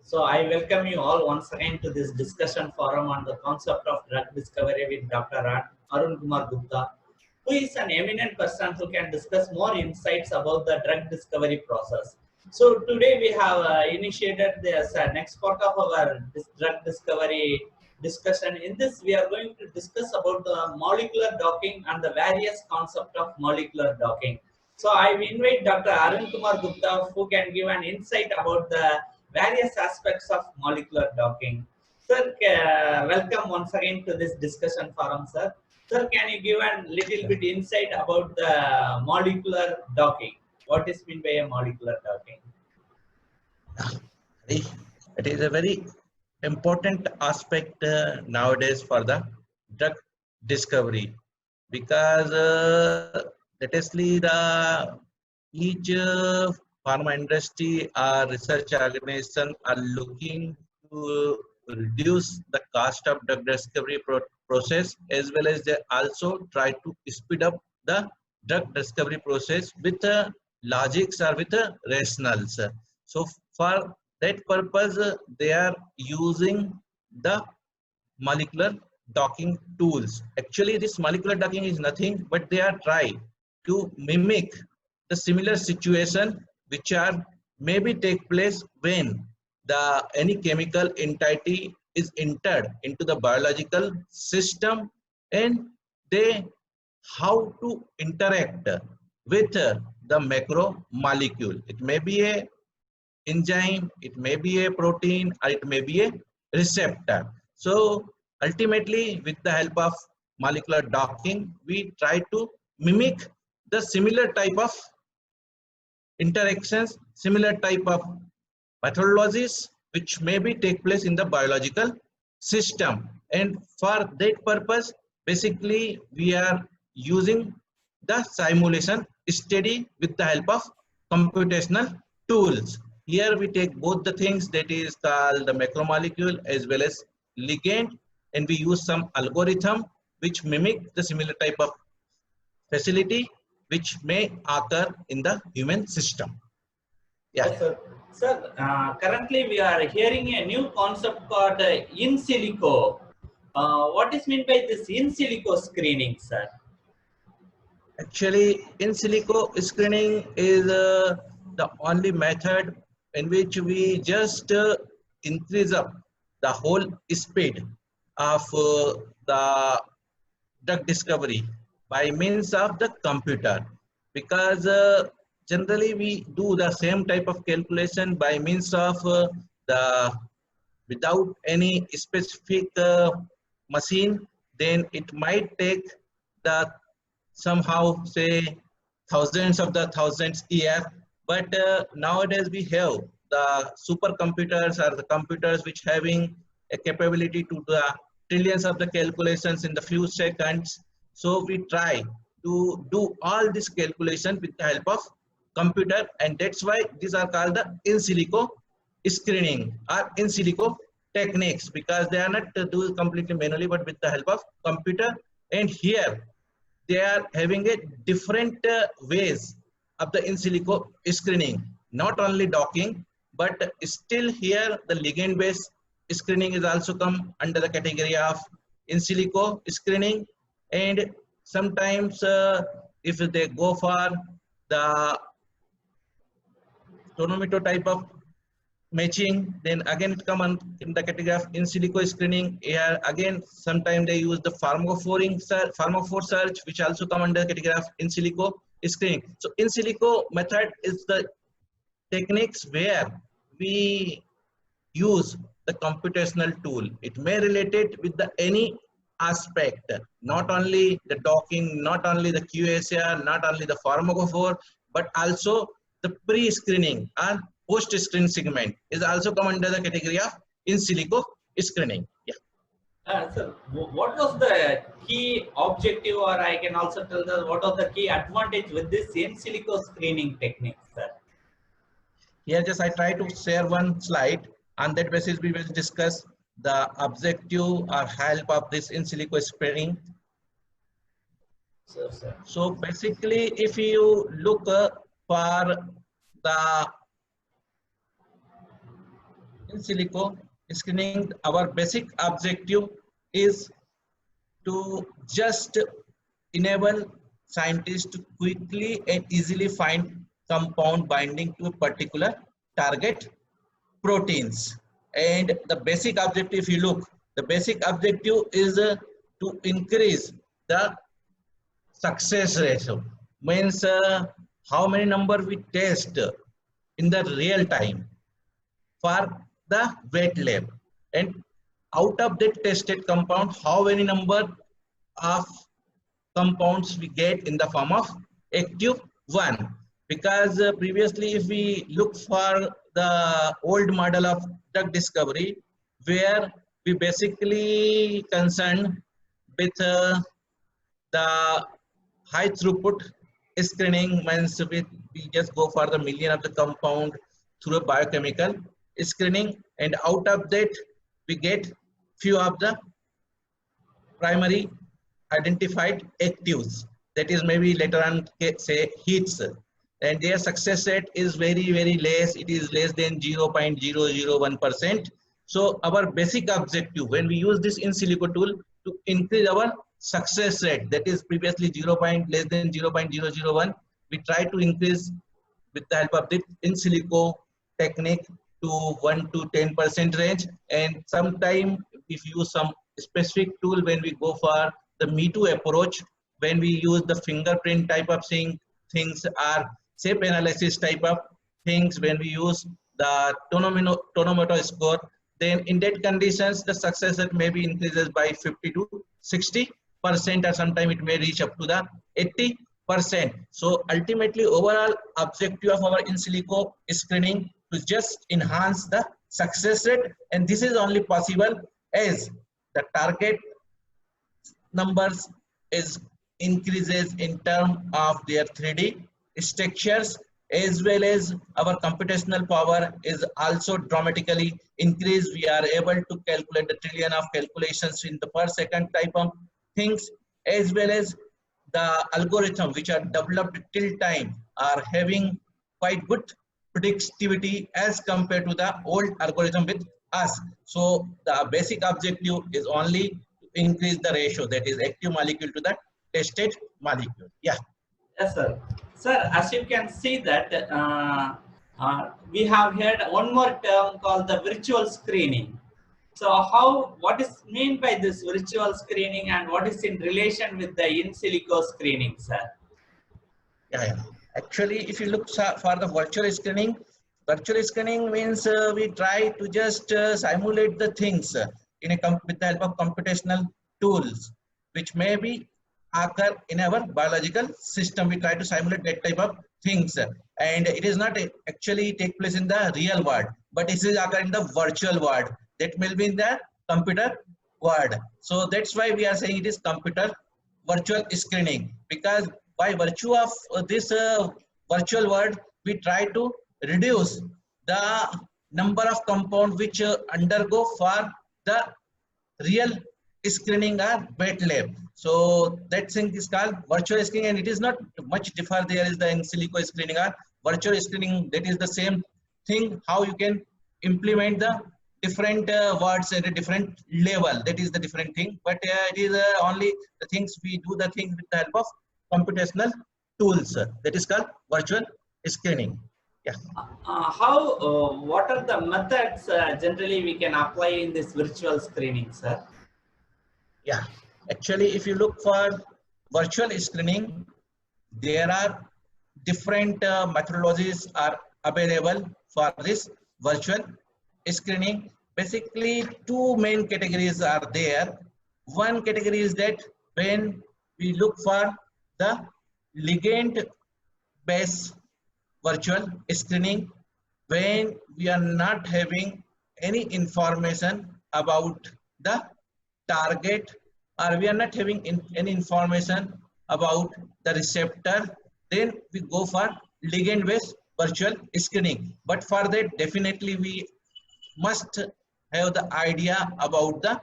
So I welcome you all once again to this discussion forum on the concept of drug discovery with Dr. Arun Kumar Gupta, who is an eminent person who can discuss more insights about the drug discovery process. So today we have initiated this next part of our drug discovery discussion. In this, we are going to discuss about the molecular docking and the various concept of molecular docking. So I invite Dr. Arun Kumar Gupta, who can give an insight about the various aspects of molecular docking. Sir, welcome once again to this discussion forum, sir. Sir, can you give a little bit insight about the molecular docking? What is meant by a molecular docking? It is a very important aspect nowadays for the drug discovery because lately each pharma industry or research organization are looking to reduce the cost of drug discovery process, as well as they also try to speed up the drug discovery process with logics or with rationals. So for that purpose, they are using the molecular docking tools. Actually, this molecular docking is nothing but they are trying to mimic the similar situation which are maybe take place when the any chemical entity is entered into the biological system, and they how to interact with the macromolecule. It may be a enzyme, it may be a protein, or it may be a receptor. So ultimately, with the help of molecular docking, we try to mimic the similar type of interactions, similar type of pathologies which maybe take place in the biological system. And for that purpose, basically we are using the simulation study with the help of computational tools. Here we take both the things, that is called the macromolecule as well as ligand, and we use some algorithm which mimic the similar type of facility which may occur in the human system. Yeah. Yes, sir. Sir, currently we are hearing a new concept called in silico. What is meant by this in silico screening, sir? Actually, in silico screening is the only method in which we just increase up the whole speed of the drug discovery by means of the computer, because generally we do the same type of calculation by means of the without any specific machine. Then it might take the somehow say thousands of the thousands year, but nowadays we have the supercomputers or the computers which having a capability to the trillions of the calculations in the few seconds. So we try to do all this calculation with the help of computer, and that's why these are called the in silico screening or in silico techniques, because they are not do completely manually but with the help of computer. And here they are having a different ways of the in silico screening, not only docking, but still here the ligand based screening is also come under the category of in silico screening. And sometimes if they go for the tonometer type of matching, then again it come on in the category of in silico screening. Here again sometimes they use the pharmacophore search, which also come under the category of in silico screening. So in silico method is the techniques where we use the computational tool. It may relate it with the any aspect, not only the docking, not only the QSR, not only the pharmacophore, but also the pre-screening and post-screen segment is also come under the category of in silico screening. Yeah. Sir, what was the key objective, or I can also tell the what was the key advantage with this in silico screening technique, sir? Here just I try to share one slide. On that basis, we will discuss the objective or help of this in silico screening. Sir. So basically, if you look for the in silico screening, our basic objective is to just enable scientists to quickly and easily find compound binding to a particular target proteins. And the basic objective, if you look, the basic objective is to increase the success ratio. Means how many number we test in the real time for the wet lab, and out of that tested compound, how many number of compounds we get in the form of active one. Because previously, if we look for the old model of drug discovery, where we basically concerned with the high throughput screening, means we just go for the million of the compound through a biochemical screening, and out of that we get few of the primary identified actives, that is maybe later on say hits, and their success rate is very less. It is less than 0.001%. So our basic objective when we use this in silico tool to increase our success rate, that is previously less than 0.001, we try to increase with the help of the in silico technique to 1 to 10% range. And sometime if you use some specific tool, when we go for the Me-Too approach, when we use the fingerprint type of things or shape analysis type of things, when we use the tonometer score, then in that conditions the success rate maybe increases by 50 to 60%, or sometime it may reach up to the 80%. So ultimately overall objective of our in silico screening to just enhance the success rate, and this is only possible as the target numbers is increases in terms of their 3D structures, as well as our computational power is also dramatically increased. We are able to calculate the trillion of calculations in the per second type of things, as well as the algorithm which are developed till time are having quite good predictivity as compared to the old algorithm with us. So the basic objective is only to increase the ratio, that is active molecule to the tested molecule. Yeah. Yes, sir. Sir, as you can see that we have had one more term called the virtual screening. So what is meant by this virtual screening, and what is in relation with the in silico screening, sir? Yeah. Actually, if you look for the virtual screening means we try to just simulate the things with the help of computational tools, which may be occur in our biological system. We try to simulate that type of things, and it is not actually take place in the real world, but it is occur in the virtual world, that will be in the computer world. So that's why we are saying it is computer virtual screening, because by virtue of this virtual world, we try to reduce the number of compounds which undergo for the real screening or wet lab. So that thing is called virtual screening, and it is not much differ. There is the in silico screening or virtual screening. That is the same thing. How you can implement the different words at a different level. That is the different thing. But it is only the things we do the things with the help of computational tools. That is called virtual screening. Yeah. What are the methods generally we can apply in this virtual screening, sir? Yeah. Actually, if you look for virtual screening, there are different methodologies are available for this virtual screening. Basically, two main categories are there. One category is that when we look for the ligand-based virtual screening, when we are not having any information about the target, or we are not having any information about the receptor, then we go for ligand-based virtual screening. But for that, definitely we must have the idea about the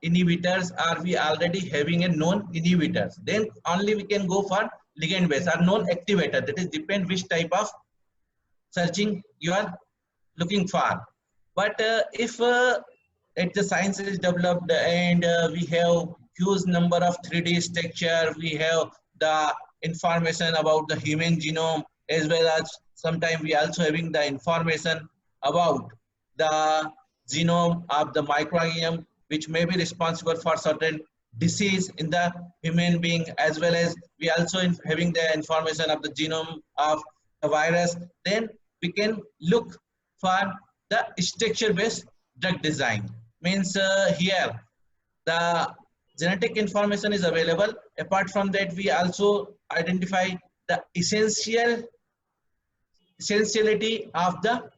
inhibitors. Are we already having a known inhibitors? Then only we can go for ligand-based or known activator. That is depend which type of searching you are looking for. But if the science is developed and we have huge number of 3D structure, we have the information about the human genome, as well as sometimes we also having the information about the genome of the microorganism, which may be responsible for certain disease in the human being, as well as we also having the information of the genome of the virus. Then we can look for the structure based drug design. Means here the genetic information is available. Apart from that, we also identify the essentiality of the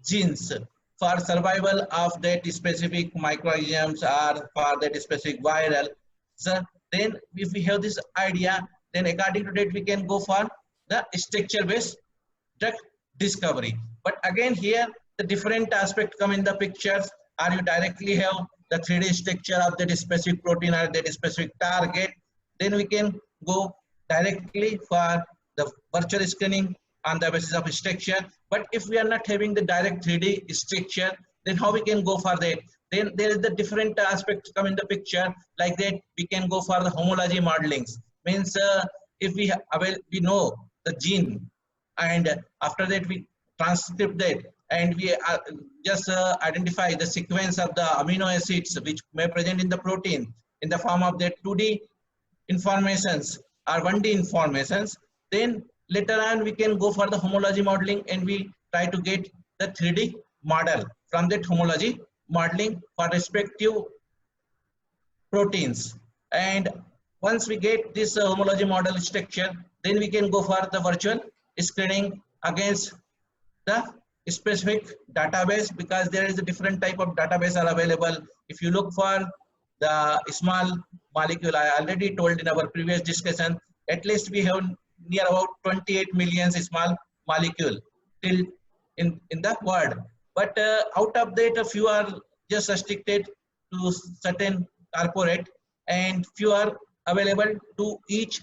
genes for survival of that specific microorganisms or for that specific viral. So then if we have this idea, then according to that we can go for the structure based drug discovery. But again here the different aspect come in the pictures, or you directly have the 3D structure of that specific protein or that specific target, then we can go directly for the virtual screening on the basis of structure. But if we are not having the direct 3D structure, then how we can go for that? Then there is the different aspects come in the picture. Like that we can go for the homology modelings. Means if we know the gene, and after that we transcript that, and we just identify the sequence of the amino acids which may present in the protein in the form of that 2D informations or 1D informations. Then later on we can go for the homology modeling, and we try to get the 3D model from that homology modeling for respective proteins. And once we get this homology model structure, then we can go for the virtual screening against the specific database, because there is a different type of database are available. If you look for the small molecule, I already told in our previous discussion, at least we have near about 28 million small molecule till in the world. But out of that, a few are just restricted to certain corporate, and few are available to each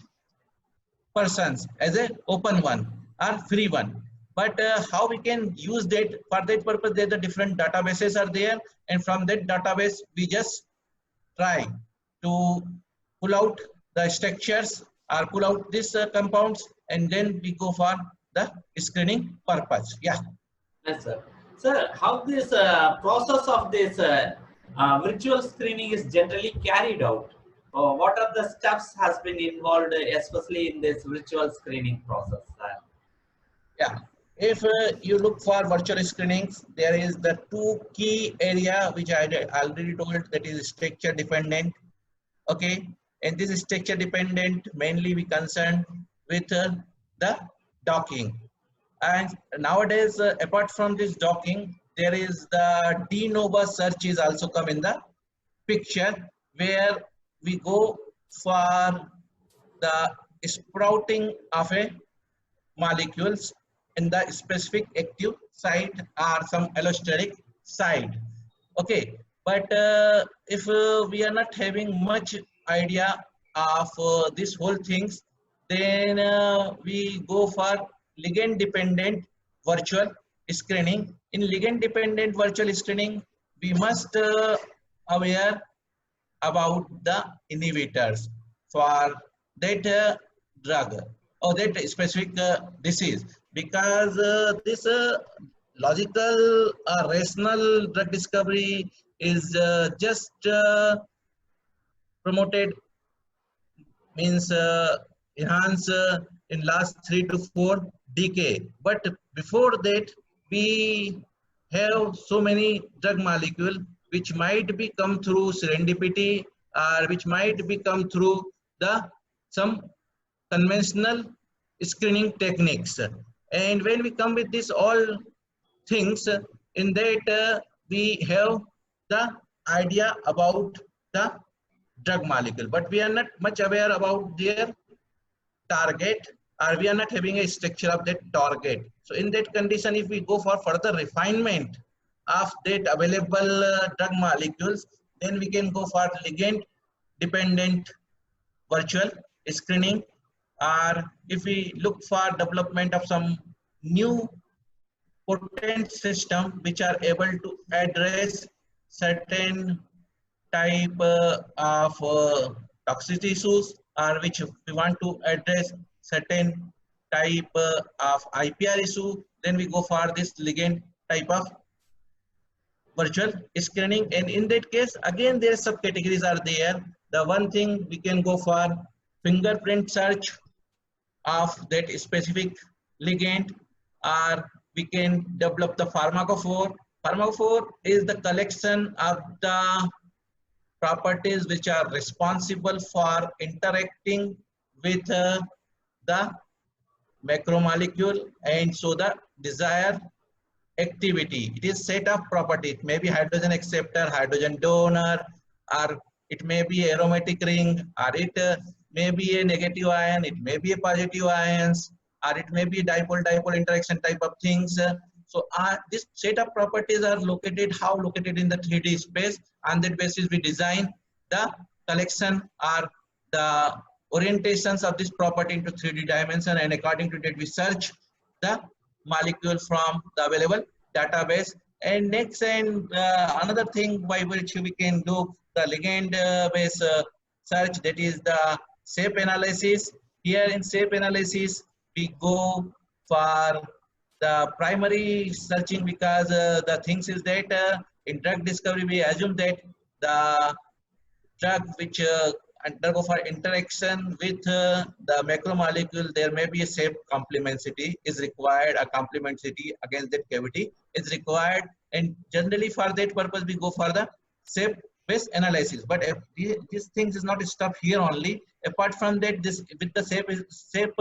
persons as a open one or free one. But how we can use that? For that purpose, there the different databases are there, and from that database we just try to pull out the structures or pull out these compounds, and then we go for the screening purpose. Yeah. Yes, sir. Sir, how this process of this virtual screening is generally carried out? What are the steps has been involved, especially in this virtual screening process? Yeah. If you look for virtual screenings, there is the two key area which I already told, that is structure dependent. Okay, and this is structure dependent. Mainly we concern with the docking. And nowadays, apart from this docking, there is the de novo search is also come in the picture, where we go for the sprouting of a molecules in the specific active site or some allosteric site. Okay, but if we are not having much idea of this whole things, then we go for ligand dependent virtual screening. In ligand dependent virtual screening, we must aware about the inhibitors for that drug or that specific disease, because this logical rational drug discovery is just promoted, means enhanced in last 3 to 4 decades. But before that, we have so many drug molecule which might be come through serendipity, or which might be come through the some conventional screening techniques. And when we come with this all things, in that we have the idea about the drug molecule, but we are not much aware about their target, or we are not having a structure of that target. So in that condition, if we go for further refinement of that available drug molecules, then we can go for ligand dependent virtual screening. Or if we look for development of some new potent system which are able to address certain type of toxicity issues, or which we want to address certain type of IPR issue, then we go for this ligand type of virtual screening. And in that case, again, their subcategories are there. The one thing we can go for fingerprint search of that specific ligand, or we can develop the pharmacophore. Pharmacophore is the collection of the properties which are responsible for interacting with the macromolecule, and so the desired activity. It is set of property. It may be hydrogen acceptor, hydrogen donor, or it may be aromatic ring, or it may be a negative ion, it may be a positive ions, or it may be dipole-dipole interaction type of things. So this set of properties are located, how located in the 3D space. On that basis, we design the collection or the orientations of this property into 3D dimension, and according to that, we search the molecule from the available database. And next, and another thing by which we can do the ligand based search, that is the shape analysis. Here in shape analysis, we go for the primary searching, because the things is that in drug discovery, we assume that the drug which undergo for interaction with the macromolecule, there may be a shape complementarity is required, a complementarity against that cavity is required, and generally for that purpose we go for the shape based analysis. But if these things is not stopped here only. Apart from that, this with the shape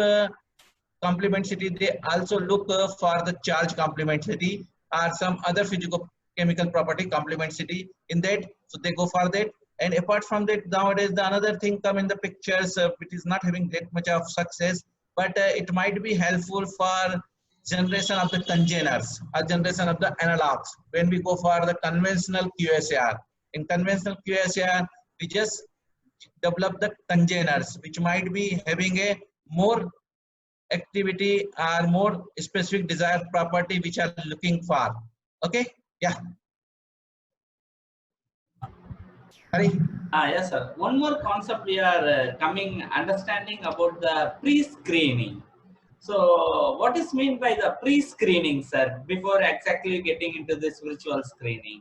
complementarity, they also look for the charge complementarity or some other physicochemical property complementarity in that, so they go for that. And apart from that, nowadays the another thing come in the pictures which is not having that much of success, but it might be helpful for generation of the congeners or generation of the analogs. When we go for the conventional QSAR, in conventional QSAR, we just develop the congeners which might be having a more activity or more specific desired property which are looking for. Okay, yeah. Hari? Yes, sir. One more concept we are understanding about the pre-screening. So, what is meant by the pre-screening, sir? Before exactly getting into this virtual screening.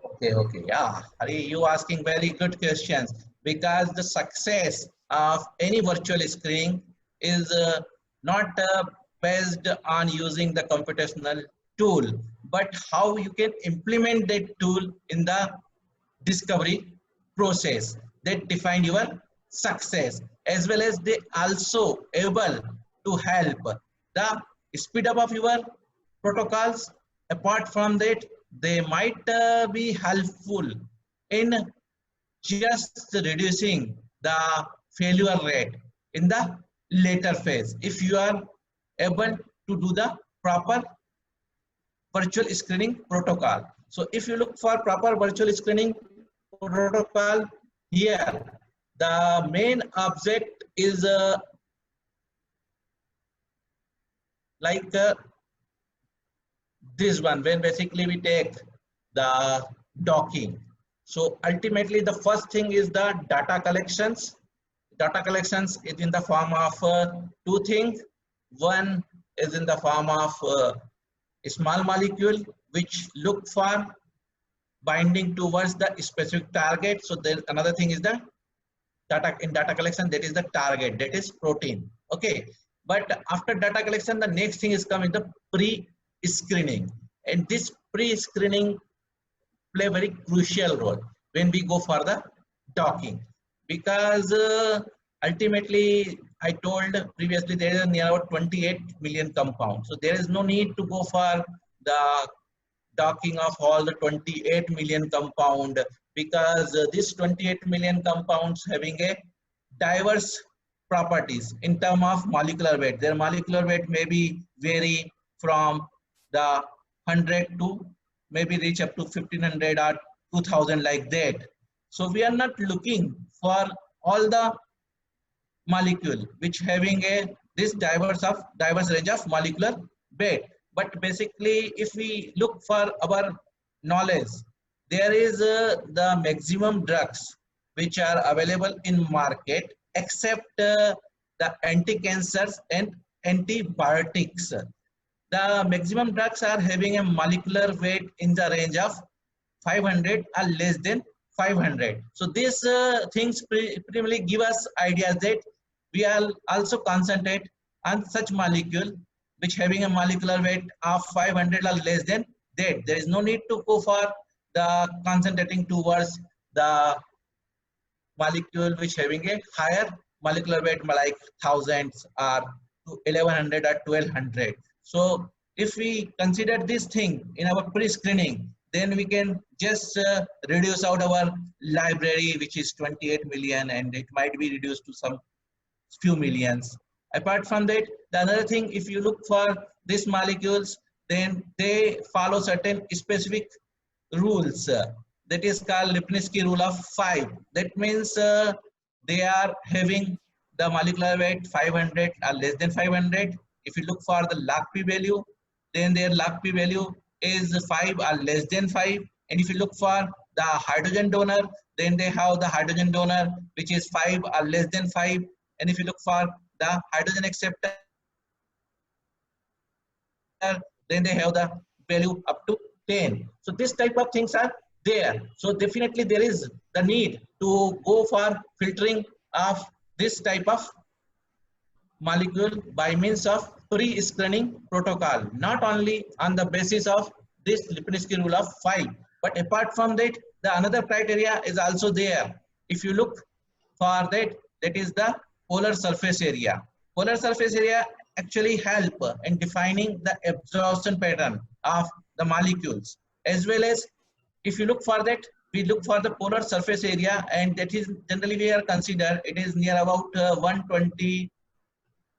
Okay, yeah. Hari, you asking very good questions, because the success of any virtual screening is not based on using the computational tool, but how you can implement that tool in the discovery process, that define your success, as well as they also able to help the speed up of your protocols. Apart from that, they might be helpful in just reducing the failure rate in the later phase, if you are able to do the proper virtual screening protocol. So if you look for proper virtual screening protocol, here the main object is like this one, when basically we take the docking. So ultimately the first thing is the data collections. Data collections is in the form of two things. One is in the form of a small molecule which look for binding towards the specific target. So there another thing is the data in data collection, that is the target, that is protein. Okay, but after data collection, the next thing is coming the pre-screening, and this pre-screening play a very crucial role when we go for the docking, because ultimately I told previously there is near about 28 million compounds, so there is no need to go for the docking of all the 28 million compound, because this 28 million compounds having a diverse properties in terms of molecular weight. Their molecular weight may be vary from the 100 to maybe reach up to 1500 or 2000 like that. So we are not looking for all the molecule which having a this diverse range of molecular weight. but basically if we look for our knowledge, there is the maximum drugs which are available in market except the anti-cancers and antibiotics. The maximum drugs are having a molecular weight in the range of 500 or less than 500. So these things primarily give us ideas that we are also concentrate on such molecule which having a molecular weight of 500 or less than that. There is no need to go for the concentrating towards the molecule which having a higher molecular weight like thousands or 1100 or 1200. So if we consider this thing in our pre-screening, then we can just reduce out our library which is 28 million, and it might be reduced to some few millions. Apart from that, the another thing, if you look for these molecules, then they follow certain specific rules. That is called Lipinski rule of 5. That means they are having the molecular weight 500 or less than 500. If you look for the log p value, then their log p value is 5 or less than 5. And if you look for the hydrogen donor, then they have the hydrogen donor which is 5 or less than 5. And if you look for the hydrogen acceptor, then they have the value up to 10. So this type of things are there. So definitely there is the need to go for filtering of this type of molecule by means of pre-screening protocol, not only on the basis of this Lipinski rule of 5, but apart from that, the another criteria is also there. If you look for that, that is the polar surface area. Polar surface area actually help in defining the absorption pattern of the molecules, as well as if you look for that, we look for the polar surface area, and that is generally we are consider it is near about 120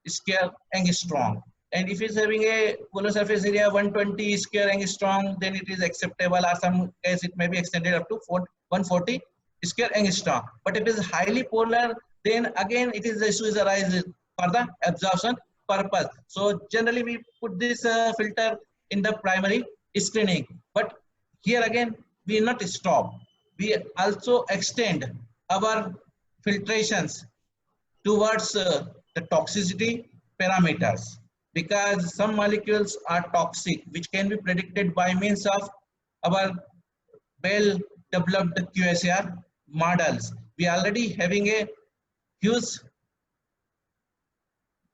square angstrom. And if it's having a polar surface area 120 square angstrom, then it is acceptable, or some case it may be extended up to 140 square angstrom. But if it is highly polar, then again it is the issues arise for the absorption purpose. So generally we put this filter in the primary screening. But here again we not stop. We also extend our filtrations towards the toxicity parameters, because some molecules are toxic which can be predicted by means of our well developed QSAR models. We are already having a huge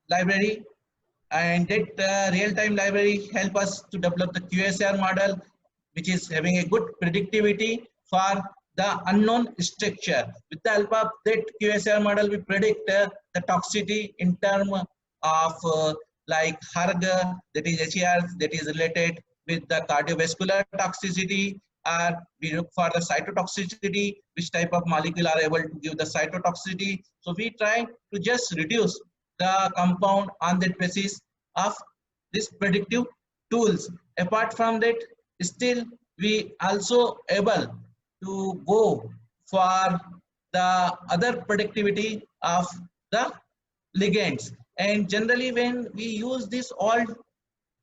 library, and that real-time library help us to develop the QSAR model which is having a good predictivity for the unknown structure. With the help of that QSAR model, we predict the toxicity in terms of like HERG, that is HER, that is related with the cardiovascular toxicity, or we look for the cytotoxicity, which type of molecule are able to give the cytotoxicity. So we try to just reduce the compound on that basis of this predictive tools. Apart from that, still we also able to go for the other productivity of the ligands. And generally when we use this all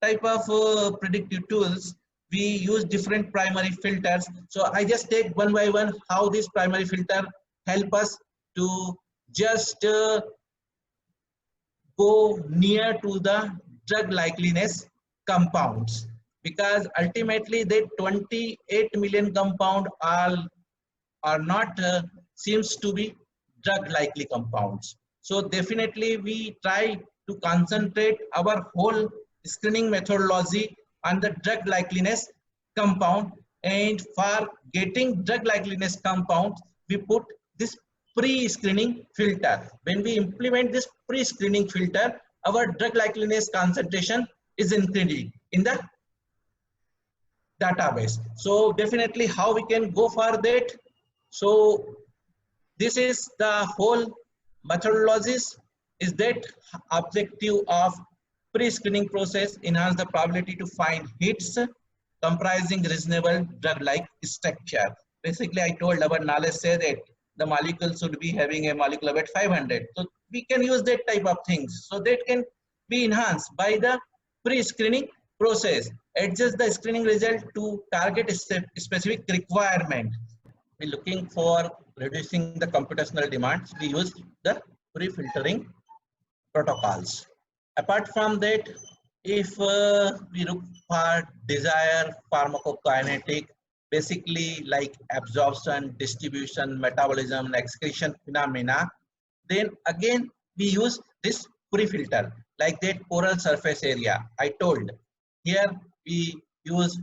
type of predictive tools, we use different primary filters. So I just take one by one how this primary filter help us to just go near to the drug likeliness compounds, because ultimately the 28 million compound are not seems to be drug likely compounds. So definitely we try to concentrate our whole screening methodology on the drug likeliness compound, and for getting drug likeliness compound we put this pre-screening filter. When we implement this pre-screening filter, our drug likeliness concentration is increasing in the database. So definitely how we can go for that. So this is the whole methodologies, is that objective of pre-screening process enhance the probability to find hits comprising reasonable drug-like structure. Basically I told our knowledge say that the molecule should be having a molecular weight 500. So we can use that type of things. So that can be enhanced by the pre-screening process, adjust the screening result to target a specific requirement. We're looking for reducing the computational demands. We use the pre-filtering protocols. Apart from that, if we look for desired pharmacokinetic, basically like absorption, distribution, metabolism, excretion phenomena, then again we use this pre-filter, like that polar surface area I told. Here we use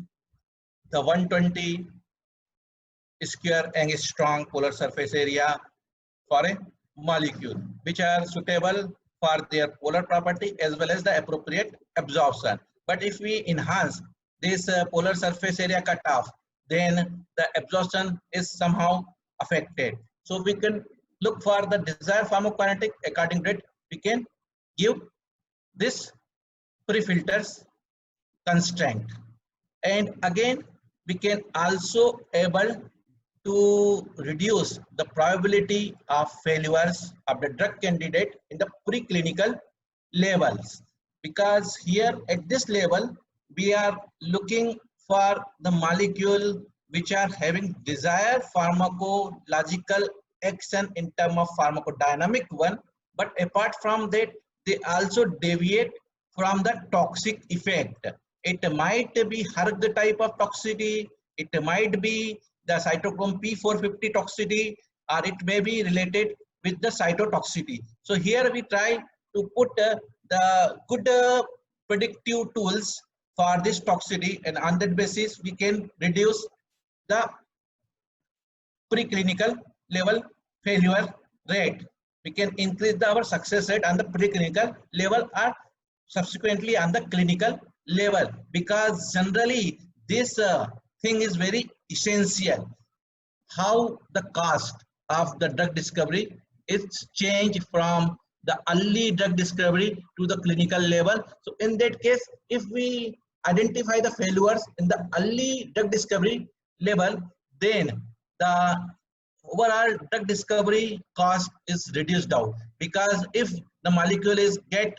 the 120 square angstrom polar surface area for a molecule, which are suitable for their polar property as well as the appropriate absorption. But if we enhance this polar surface area cutoff, then the absorption is somehow affected. So we can look for the desired pharmacokinetic. According to it, we can give this pre-filters constraint. And again, we can also able to reduce the probability of failures of the drug candidate in the preclinical levels, because here at this level we are looking for the molecule which are having desired pharmacological action in terms of pharmacodynamic one, but apart from that they also deviate from the toxic effect. It might be hERG type of toxicity, it might be the cytochrome P450 toxicity, or it may be related with the cytotoxicity. So here we try to put the good predictive tools for this toxicity, and on that basis we can reduce the preclinical level failure rate. We can increase our success rate on the preclinical level or subsequently on the clinical level, because generally this thing is very essential. How the cost of the drug discovery is changed from the early drug discovery to the clinical level. So in that case, if we identify the failures in the early drug discovery level, then the overall drug discovery cost is reduced out, because if the molecule is get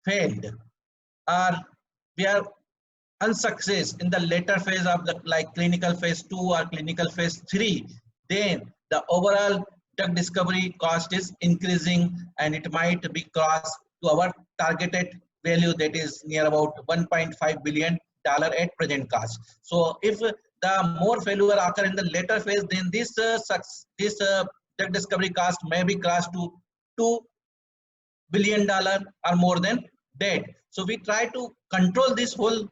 failed or we are unsuccess in the later phase of the like clinical phase 2 or clinical phase 3, then the overall drug discovery cost is increasing and it might be crossed to our targeted value, that is near about $1.5 billion at present cost. So if the more failure occur in the later phase, then this drug discovery cost may be crossed to $2 billion or more than that. So we try to control this whole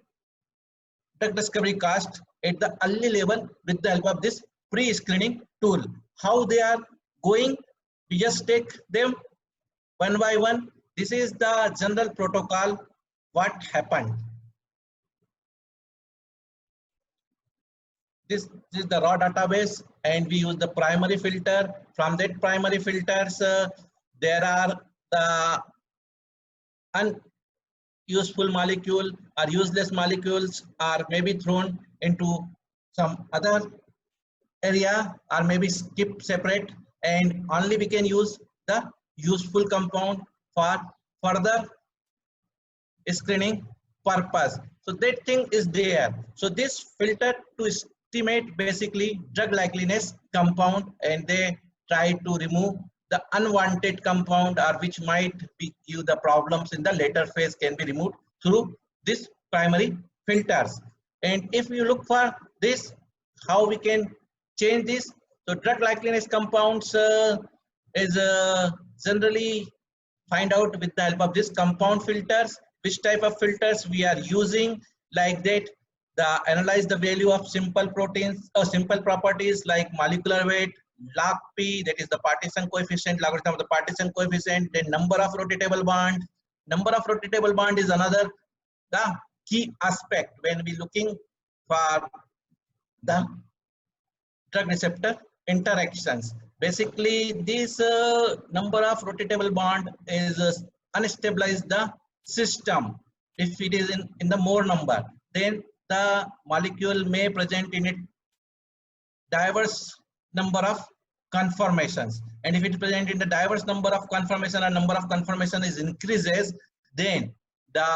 drug discovery cost at the early level with the help of this pre-screening tool. How they are going, we just take them one by one. This is the general protocol, what happened. This is the raw database and we use the primary filter. From that primary filters, there are the unuseful molecule or useless molecules are maybe thrown into some other area or maybe skip separate, and only we can use the useful compound for further screening purpose. So that thing is there. So this filter to estimate basically drug likeliness compound, and they try to remove the unwanted compound or which might be give the problems in the later phase can be removed through this primary filters. And if you look for this, how we can change this? So drug likeliness compounds is generally find out with the help of this compound filters, which type of filters we are using, like that the analyze the value of simple proteins or simple properties like molecular weight, log P, that is the partition coefficient, logarithm of the partition coefficient, then number of rotatable bond. Number of rotatable bond is another the key aspect when we looking for the drug receptor interactions. Basically, this number of rotatable bond is unstabilize the system. If it is in the more number, then the molecule may present in it diverse number of conformations, and if it is present in the diverse number of conformation or number of conformation is increases, then the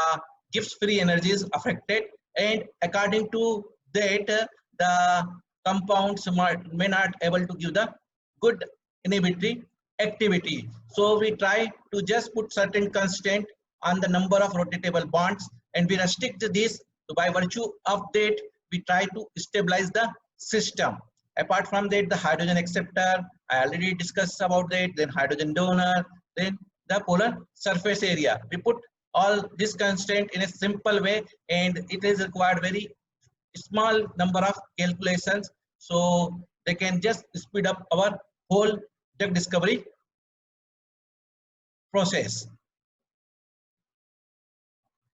gives free energy is affected, and according to that the compounds may not able to give the good inhibitory activity. So we try to just put certain constant on the number of rotatable bonds, and we restrict this. So by virtue of that, we try to stabilize the system. Apart from that, the hydrogen acceptor, I already discussed about that, then hydrogen donor, then the polar surface area. We put all this constant in a simple way, and it is required very small number of calculations, so they can just speed up our whole drug discovery process.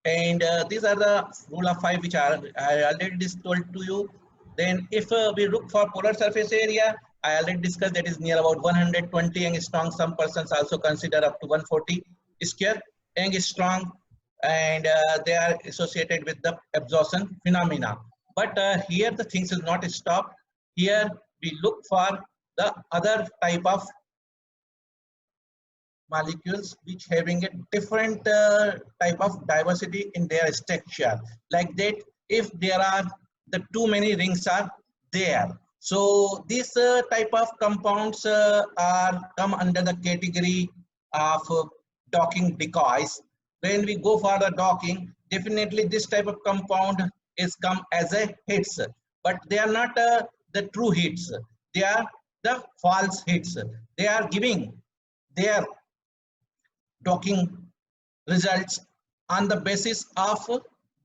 And these are the rule of 5 which I already told to you. Then if we look for polar surface area, I already discussed that is near about 120 angstrom. Some persons also consider up to 140 square angstrom, and they are associated with the absorption phenomena. But here the things will not stop. Here we look for the other type of molecules which having a different type of diversity in their structure. Like that, if there are the too many rings are there, so this type of compounds are come under the category of docking decoys. When we go for the docking, definitely this type of compound is come as a hits, but they are not the true hits, they are the false hits. They are giving their docking results on the basis of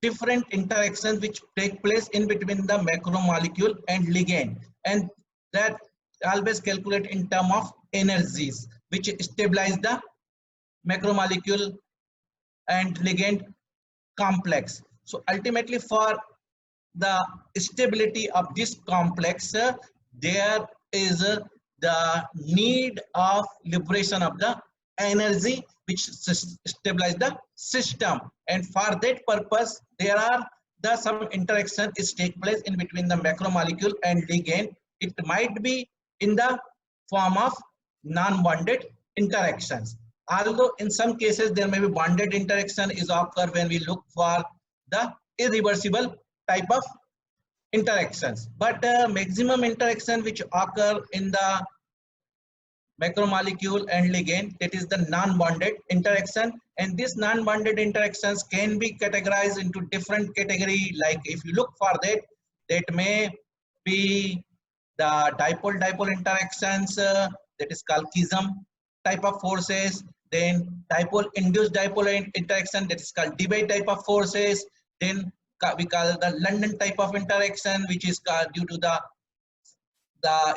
different interactions which take place in between the macromolecule and ligand, and that always calculate in terms of energies which stabilize the macromolecule and ligand complex. So ultimately, for the stability of this complex, there is the need of liberation of the energy which stabilize the system, and for that purpose there are the some interaction is take place in between the macromolecule and ligand. It might be in the form of non-bonded interactions, although in some cases there may be bonded interaction is occur when we look for the irreversible type of interactions. But maximum interaction which occur in the macromolecule and ligand, that is the non-bonded interaction, and these non-bonded interactions can be categorized into different category. Like if you look for that, that may be the dipole-dipole interactions, that is called chiasm type of forces, then dipole-induced dipole interaction, that is called Debye type of forces, then we call the London type of interaction, which is called due to the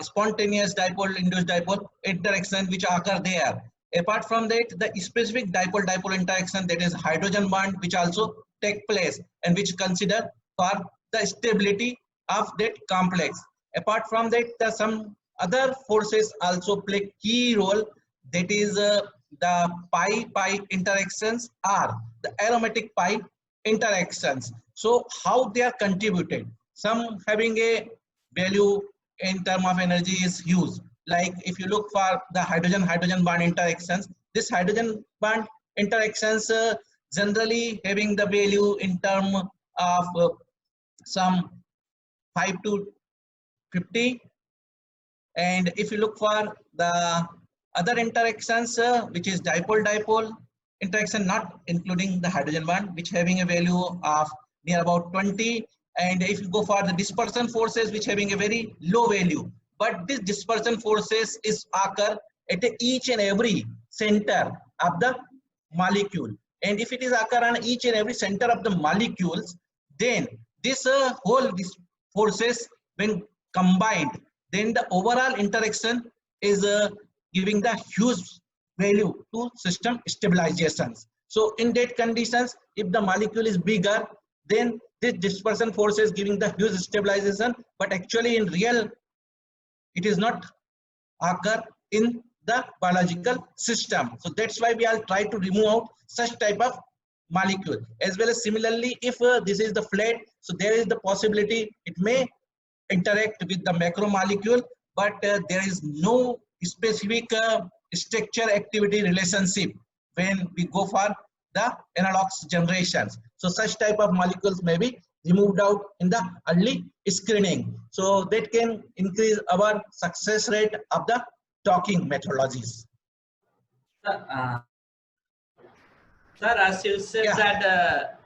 spontaneous dipole-induced dipole interaction which occur there. Apart from that, the specific dipole-dipole interaction, that is hydrogen bond, which also take place and which consider for the stability of that complex. Apart from that, some other forces also play key role, that is the pi-pi interactions or the aromatic pi interactions. So how they are contributed? Some having a value in terms of energy is huge. Like if you look for the hydrogen bond interactions, this hydrogen bond interactions generally having the value in terms of some 5 to 50. And if you look for the other interactions, which is dipole-dipole interaction, not including the hydrogen bond, which having a value of near about 20. And if you go for the dispersion forces, which having a very low value, but this dispersion forces is occur at each and every center of the molecule. And if it is occur on each and every center of the molecules, then this whole these forces when combined, then the overall interaction is giving the huge value to system stabilizations. So in that conditions, if the molecule is bigger, then this dispersion force is giving the huge stabilization, but actually in real it is not occur in the biological system. So that's why we are trying to remove out such type of molecule. As well as similarly, if this is the flat, so there is the possibility it may interact with the macromolecule, but there is no specific structure activity relationship when we go for the analogs generations. So such type of molecules may be removed out in the early screening. So that can increase our success rate of the docking methodologies. Sir, as you said Yeah. that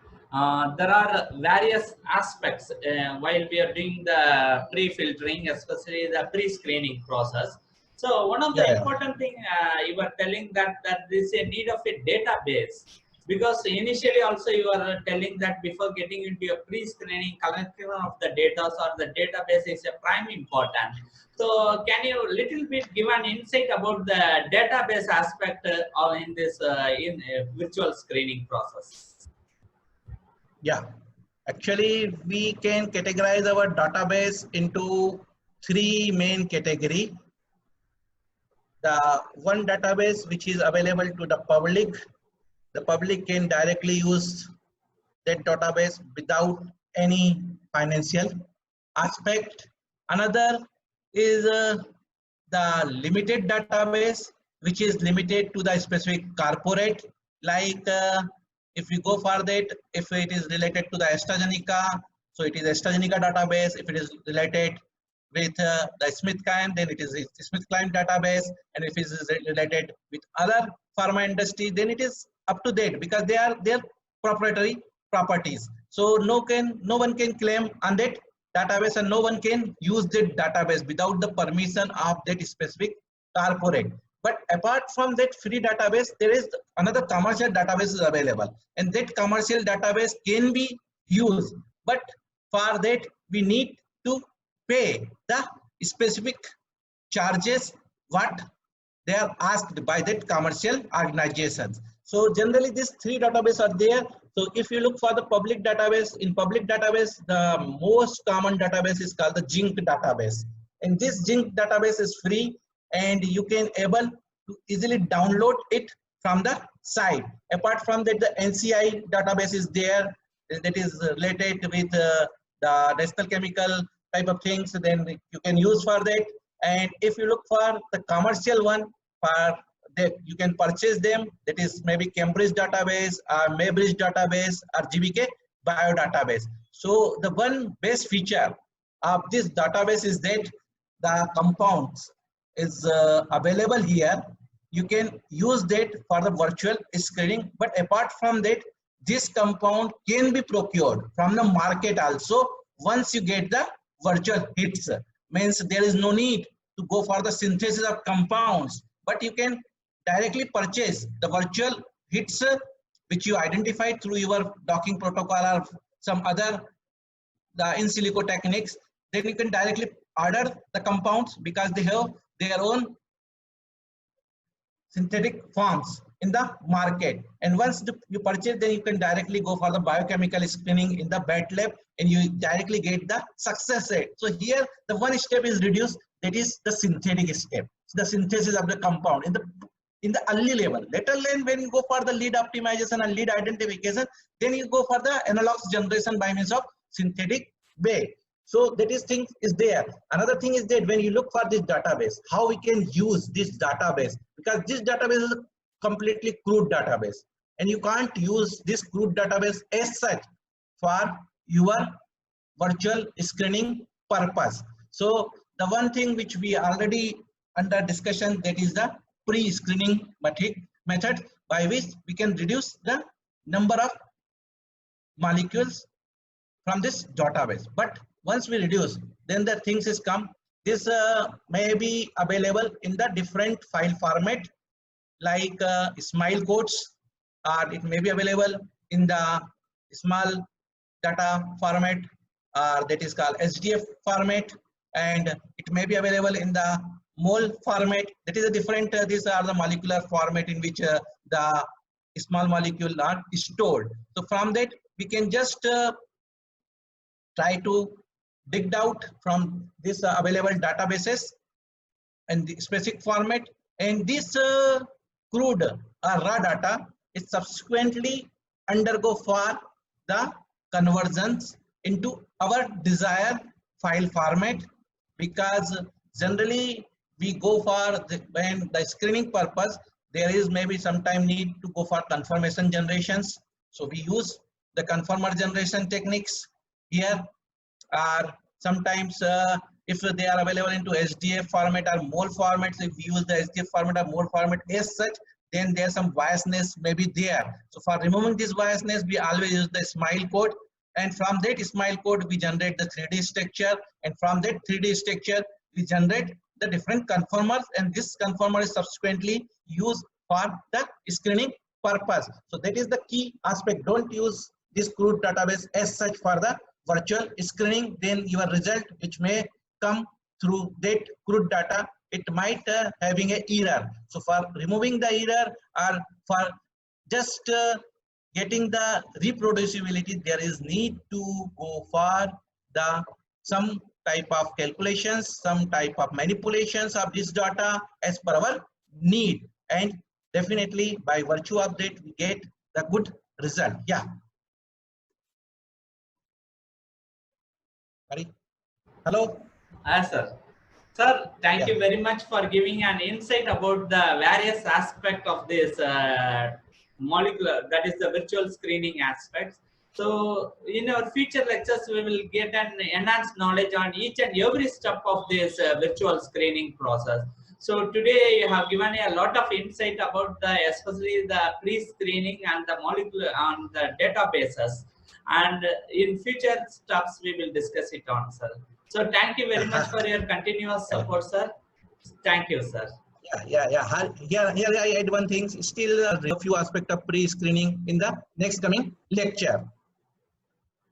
there are various aspects while we are doing the pre-filtering, especially the pre-screening process. So one of the Yeah. important thing you were telling that there is a need of a database, because initially also you are telling that before getting into a pre-screening, collection of the data or the database is a prime important. So can you little bit give an insight about the database aspect in this virtual screening process? Yeah. Actually, we can categorize our database into three main category. The one database which is available to the public can directly use that database without any financial aspect. Another is the limited database, which is limited to the specific corporate. Like if we go for that, if it is related to the AstraZeneca, so it is AstraZeneca database. If it is related with the SmithKline, then it is a SmithKline database. And if it is related with other pharma industry, then it is up to date because they are their proprietary properties. So no one can claim on that database, and no one can use that database without the permission of that specific corporate. But apart from that free database, there is another commercial database is available, and that commercial database can be used. But for that, we need to pay the specific charges what they are asked by that commercial organizations. So generally these three databases are there. So if you look for the public database, in public database, the most common database is called the Zinc database. And this Zinc database is free, and you can able to easily download it from the site. Apart from that, the NCI database is there, that is related with the National Chemical type of things, then you can use for that. And if you look for the commercial one, for that you can purchase them, that is maybe Cambridge database or Maybridge database or GBK bio database. So the one best feature of this database is that the compounds is available here. You can use that for the virtual screening, but apart from that, this compound can be procured from the market also. Once you get the virtual hits, means there is no need to go for the synthesis of compounds, but you can directly purchase the virtual hits which you identified through your docking protocol or some other the in silico techniques. Then you can directly order the compounds because they have their own synthetic forms in the market. And once you purchase, then you can directly go for the biochemical screening in the wet lab, and you directly get the success rate. So here the one step is reduced, that is the synthetic step, so the synthesis of the compound in the early level. Later then when you go for the lead optimization and lead identification, then you go for the analogs generation by means of synthetic way. So that is thing is there. Another thing is that when you look for this database, how we can use this database, because this database is a completely crude database, and you can't use this crude database as such for your virtual screening purpose. So the one thing which we already under discussion, that is the pre-screening method by which we can reduce the number of molecules from this database. But once we reduce, then the things is come. This may be available in the different file format, like smile codes, or it may be available in the small data format, that is called SDF format, and it may be available in the mole format. That is a different, these are the molecular format in which the small molecules are stored. So from that, we can just try to dig out from this available databases and the specific format, and this crude raw data is subsequently undergo for the conversions into our desired file format, because generally we go for when the screening purpose, there is maybe sometime need to go for conformation generations. So we use the conformer generation techniques here, or sometimes if they are available into SDF format or mole formats, if we use the SDF format or mole format as such, then there's some biasness maybe there. So for removing this biasness, we always use the smile code, and from that smile code we generate the 3D structure, and from that 3D structure we generate the different conformers, and this conformer is subsequently used for the screening purpose. So that is the key aspect. Don't use this crude database as such for the virtual screening, then your result which may come through that crude data, it might having a error. So for removing the error, or for just getting the reproducibility, there is need to go for the some type of calculations, some type of manipulations of this data as per our need, and definitely by virtue of that we get the good result. Yeah. Hello. Yes, sir. Sir, thank Yeah. you very much for giving an insight about the various aspect of this molecular, that is the virtual screening aspects. So in our future lectures, we will get an enhanced knowledge on each and every step of this virtual screening process. So today you have given a lot of insight about the, especially the pre-screening and the molecular on the databases. And in future steps, we will discuss it on, sir. So thank you very much for your continuous support, sir. Thank you, sir. Here I add one thing. Still a few aspects of pre-screening in the next coming lecture.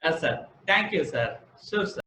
Yes, sir. Thank you, sir. Sure, sir.